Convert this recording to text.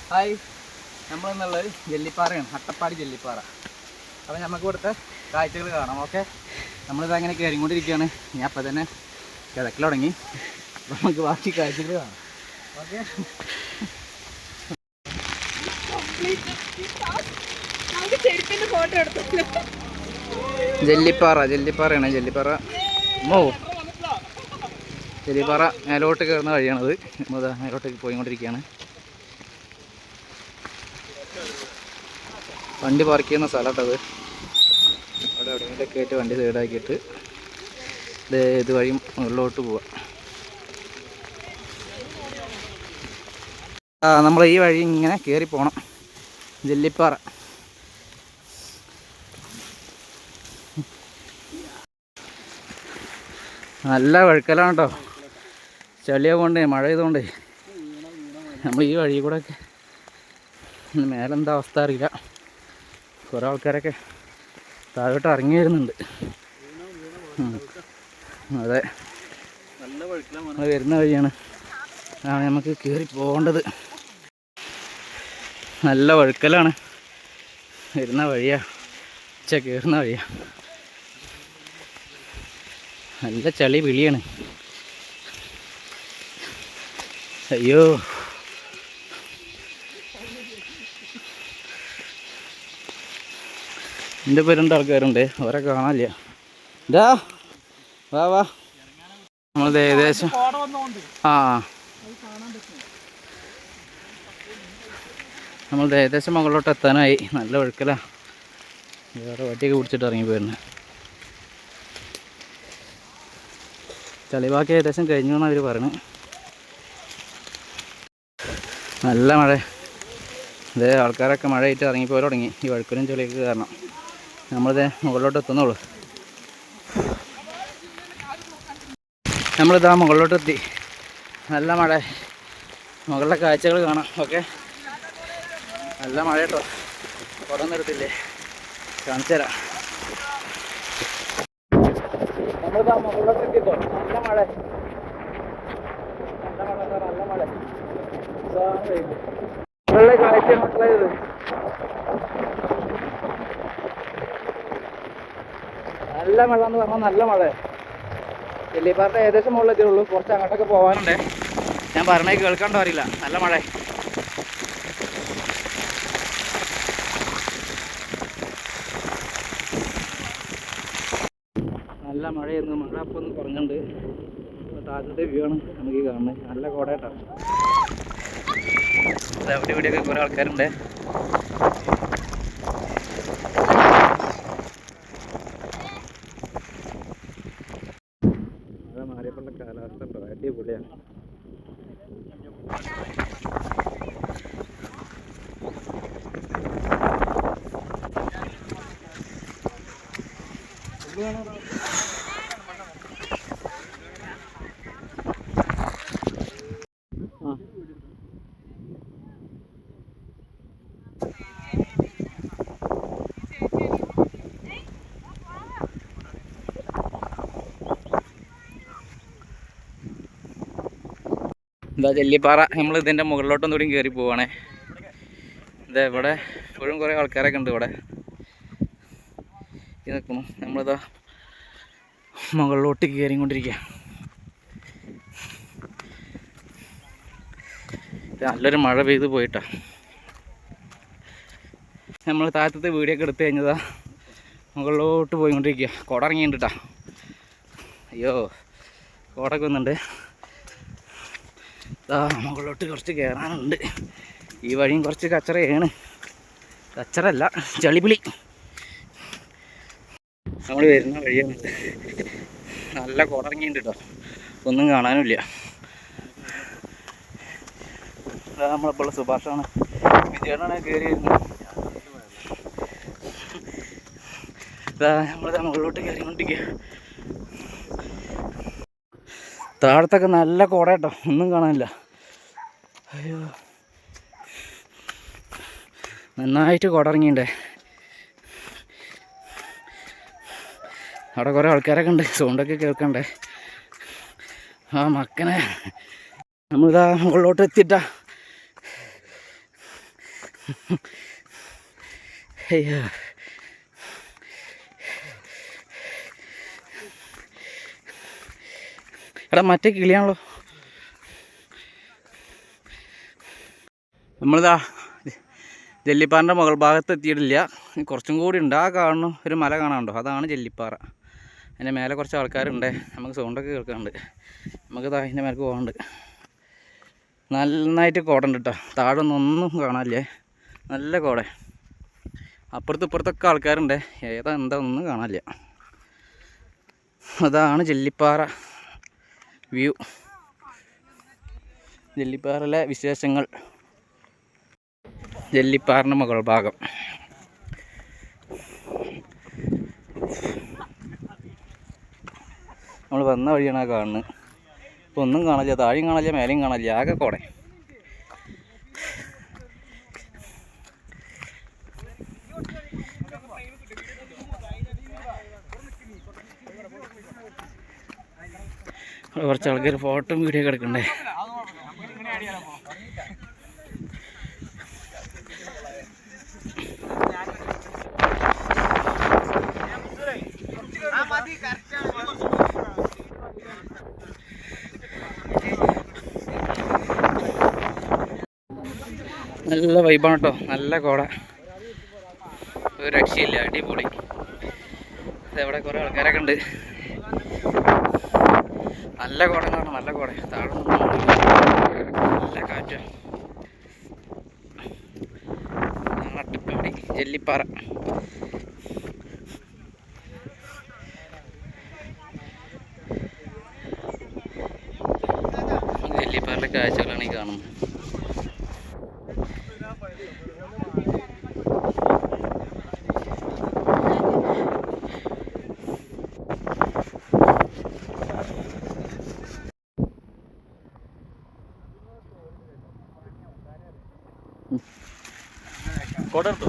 Hi, നമ്മളെന്നുള്ളത് ജല്ലിപ്പാറയാണ്, Attappadi ജല്ലിപ്പാറ. അപ്പോൾ നമുക്ക് ഇവിടുത്തെ കാഴ്ചകൾ കാണാം. ഓക്കെ, നമ്മളിത് അങ്ങനെ കയറിക്കൊണ്ടിരിക്കുകയാണ്. ഞാൻ അപ്പം തന്നെ കിഴക്കിൽ തുടങ്ങി. അപ്പോൾ നമുക്ക് ബാക്കി കാഴ്ചകൾ കാണാം. ഓക്കെ, ജല്ലിപ്പാറയാണ്. ജല്ലിപ്പാറ മേലോട്ട് കയറുന്ന വഴിയാണത്. നമ്മൾ മേലോട്ടേക്ക് പോയിക്കൊണ്ടിരിക്കുകയാണ്. വണ്ടി പാർക്ക് ചെയ്യുന്ന സ്ഥലമാട്ടത്. അവിടെ എവിടെയെങ്കിലൊക്കെ ആയിട്ട് വണ്ടി സൈഡാക്കിയിട്ട് ഇത് വഴി മുകളിലോട്ട് പോവാം. നമ്മൾ ഈ വഴി ഇങ്ങനെ കയറി പോകണം. ജല്ലിപ്പാറ നല്ല വഴുക്കലാണ് കേട്ടോ. ചളിയ കൊണ്ട് മഴ ചെയ്തുകൊണ്ട് നമ്മൾ ഈ വഴി കൂടെ ഒക്കെ മേലെന്താ അവസ്ഥ അറിയില്ല. കുറേ ആൾക്കാരൊക്കെ താഴോട്ട് ഇറങ്ങി വരുന്നുണ്ട്. അതെ, നമ്മൾ വരുന്ന വഴിയാണ് നമുക്ക് കയറി പോകേണ്ടത്. നല്ല വഴുക്കലാണ്. വരുന്ന വഴിയാ, കയറുന്ന വഴിയാ. നല്ല ചളി പിളിയാണ്. അയ്യോ, എൻ്റെ പേര് 2 ആൾക്കാരുണ്ട്, അവരെ കാണാനില്ല. ഇതാ വാ വാ, നമ്മളത് ഏകദേശം നമ്മളത് ഏകദേശം മുകളിലോട്ട് എത്താനായി. നല്ല ഒഴുക്കല. വേറെ വട്ടിയൊക്കെ പിടിച്ചിട്ട് ഇറങ്ങിപ്പോയിരുന്നു. ചളിവാക്കി ഏകദേശം കഴിഞ്ഞു എന്നാണ് അവർ പറയുന്നത്. നല്ല മഴ. ഇതേ ആൾക്കാരൊക്കെ മഴയായിട്ട് ഇറങ്ങിപ്പോയി തുടങ്ങി. ഈ വഴുക്കലും ചെളിയൊക്കെ കാരണം നമ്മളിതേ മുകളിലോട്ട് എത്തുന്നുള്ളൂ. നമ്മളിതാ മുകളിലോട്ട് എത്തി. നല്ല മഴ. മുകളിലെ കാഴ്ചകൾ കാണാം. ഓക്കെ, നല്ല മഴ കേട്ടോ. കുടം നിർത്തില്ലേ, കാണിച്ചു തരാം. നമ്മളിതാ മുകളിലോട്ട് എത്തിക്കോ. നല്ല മഴ, നല്ല മഴ. മുകളിലെ കാഴ്ച മക്കളായത്. നല്ല മഴ എന്ന് പറഞ്ഞാൽ നല്ല മഴ. ജല്ലിപ്പാറയുടെ ഏകദേശം മുകളിലെത്തിയുള്ളൂ. കുറച്ച് അങ്ങോട്ടൊക്കെ പോകാനുണ്ട്. ഞാൻ പറഞ്ഞേ കേൾക്കാണ്ടോ അറിയില്ല. നല്ല മഴ. നല്ല മഴയായിരുന്നു. മഴ അപ്പം ഒന്ന് കുറഞ്ഞുണ്ട്. താഴത്തെ വ്യൂ ആണ് നമുക്ക് കാണുന്നത്. നല്ല കോടയായിട്ടാണ്. അവിടെ ഇവിടെയൊക്കെ കുറേ ആൾക്കാരുണ്ട്. മഴ മാറിയപ്പോഴുള്ള കാലാവസ്ഥ ഉണ്ടോ, അടിപൊളിയാണ്. എന്താ ജല്ലിപ്പാറ. നമ്മൾ ഇതിൻ്റെ മുകളിലോട്ടൊന്നും കൂടി കയറി പോവാണേ. ഇതാ ഇവിടെ ഇപ്പോഴും കുറേ ആൾക്കാരൊക്കെ ഉണ്ട് ഇവിടെ നിൽക്കുന്നു. നമ്മളിതാ മുകളിലോട്ട് കയറിക്കൊണ്ടിരിക്കുക. നല്ലൊരു മഴ പെയ്ത് പോയിട്ടാ. നമ്മൾ താഴത്തെ വീഡിയോ ഒക്കെ എടുത്തു കഴിഞ്ഞതാ മുകളിലോട്ട് പോയിക്കൊണ്ടിരിക്കുക. കുട ഇറങ്ങിയിട്ടുണ്ട് കേട്ടോ. അയ്യോ, കോടൊക്കെ വന്നുണ്ട്. മുകളിലോട്ട് കുറച്ച് കയറാനുണ്ട്. ഈ വഴിയും കുറച്ച് കച്ചറയാണ്. കച്ചറല്ല, ചളിപിളി. നമ്മൾ വരുന്ന വഴിയാണ്. നല്ല കുടറങ്ങിയുണ്ട് കേട്ടോ. ഒന്നും കാണാനുമില്ല. നമ്മളിപ്പോൾ സുഭാഷാണ്, വിജയനാണ് കയറി വരുന്നത്. നമ്മളിതാ മുകളിലോട്ട് കയറിക്കൊണ്ടിരിക്കുക. താഴത്തൊക്കെ നല്ല കോട കേട്ടോ. ഒന്നും കാണാനില്ല. അയ്യോ, നന്നായിട്ട് കുടറങ്ങിണ്ടേ. അവിടെ കുറേ ആൾക്കാരൊക്കെ ഉണ്ട്. സൗണ്ടൊക്കെ കേൾക്കണ്ടേ. മക്കനെ നമ്മളിതാ മുകളിലോട്ട് എത്തിയിട്ടാ. അയ്യോ എടാ മറ്റേ കിളിയാണല്ലോ. നമ്മളിതാ ജെല്ലിപ്പാറിൻ്റെ മുകൾ ഭാഗത്ത് എത്തിയിട്ടില്ല, കുറച്ചും കൂടി ഉണ്ട്. ആ കാണുന്നു ഒരു മല കാണാനുണ്ടോ, അതാണ് ജെല്ലിപ്പാറ. അതിൻ്റെ മേലെ കുറച്ച് ആൾക്കാരുണ്ട്, നമുക്ക് സൗണ്ടൊക്കെ കേൾക്കുന്നുണ്ട്. നമുക്ക് അതിൻ്റെ മേലേക്ക് പോകാനുണ്ട്. നന്നായിട്ട് കോടയുണ്ട് കേട്ടോ, താഴെ ഒന്നും കാണാനില്ലേ, നല്ല കോട. അപ്പുറത്തും ഇപ്പുറത്തൊക്കെ ആൾക്കാരുണ്ട്, ഏതാ എന്താ ഒന്നും കാണാനില്ല. അതാണ് ജെല്ലിപ്പാറ വ്യൂ, ജെല്ലിപ്പാറയിലെ വിശേഷങ്ങൾ. ജെല്ലിപ്പാറിൻ്റെ മുകൾ ഭാഗം. നമ്മൾ വന്ന വഴിയാണ് ആ കാണുന്നത്. ഇപ്പോൾ ഒന്നും കാണില്ല, താഴെയും കാണില്ല, മേലെയും കാണില്ല, ആകെ കോടെ. കുറച്ച് ആൾക്കാർ ഫോട്ടോയും വീഡിയോ ഒക്കെ എടുക്കണ്ടേ. നല്ല വൈബാണ് കേട്ടോ, നല്ല കോട, ഒരു രക്ഷയില്ല, അടിപൊളി. ഇതെവിടെ കുറേ ആൾക്കാരൊക്കെ ഉണ്ട്. നല്ല കോട എന്ന് പറഞ്ഞാൽ നല്ല കോട, താഴെ നല്ല കാറ്റും. അട്ടപ്പാടി ജെല്ലിപ്പാറ. ജെല്ലിപ്പാറിൻ്റെ കാഴ്ചകളാണ് ഈ കാണുന്നത്. കോട എടുത്തു.